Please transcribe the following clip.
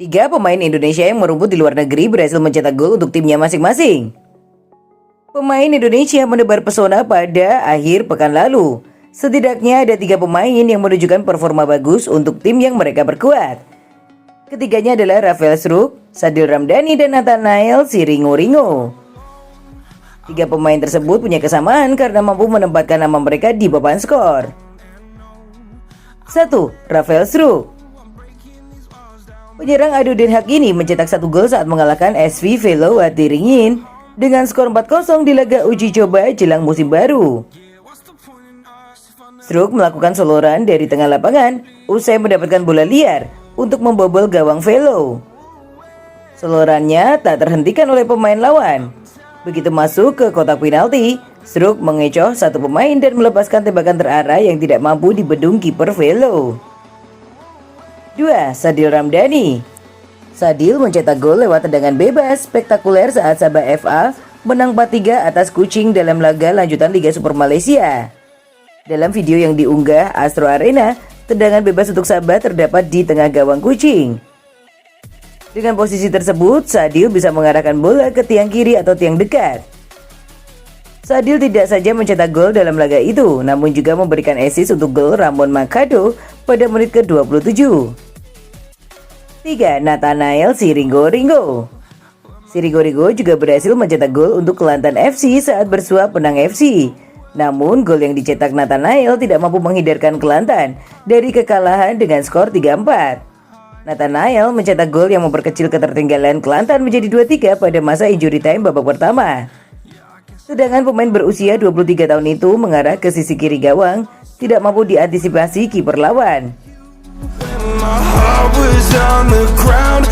Tiga pemain Indonesia yang merumput di luar negeri berhasil mencetak gol untuk timnya masing-masing. Pemain Indonesia menebar pesona pada akhir pekan lalu. Setidaknya ada 3 pemain yang menunjukkan performa bagus untuk tim yang mereka perkuat. Ketiganya adalah Rafael Struijk, Sadil Ramdhani, dan Nathanael Sringo. 3 pemain tersebut punya kesamaan karena mampu menempatkan nama mereka di papan skor. 1. Rafael Struijk. Penyerang Adudin Hakimi mencetak 1 gol saat mengalahkan SV Velo Waringin dengan skor 4-0 di laga uji coba jelang musim baru. Struijk melakukan soloran dari tengah lapangan usai mendapatkan bola liar untuk membobol gawang Velo. Solorannya tak terhentikan oleh pemain lawan. Begitu masuk ke kotak penalti, Struijk mengecoh satu pemain dan melepaskan tembakan terarah yang tidak mampu dibendung kiper Velo. 2. Sadil Ramdhani. Sadil mencetak gol lewat tendangan bebas spektakuler saat Sabah FA menang 4-3 atas Kuching dalam laga lanjutan Liga Super Malaysia. Dalam video yang diunggah Astro Arena, tendangan bebas untuk Sabah terdapat di tengah gawang Kuching. Dengan posisi tersebut, Sadil bisa mengarahkan bola ke tiang kiri atau tiang dekat. Sadil tidak saja mencetak gol dalam laga itu, namun juga memberikan assist untuk gol Ramon Mankado pada menit ke-27. 3. Nathanael Sringo. Sringo juga berhasil mencetak gol untuk Kelantan FC saat bersuap Penang FC. Namun, gol yang dicetak Nathanael tidak mampu menghindarkan Kelantan dari kekalahan dengan skor 3-4. Nathanael mencetak gol yang memperkecil ketertinggalan Kelantan menjadi 2-3 pada masa injury time babak pertama. Sedangkan pemain berusia 23 tahun itu mengarah ke sisi kiri gawang, tidak mampu diantisipasi kiper lawan. My heart was on the ground.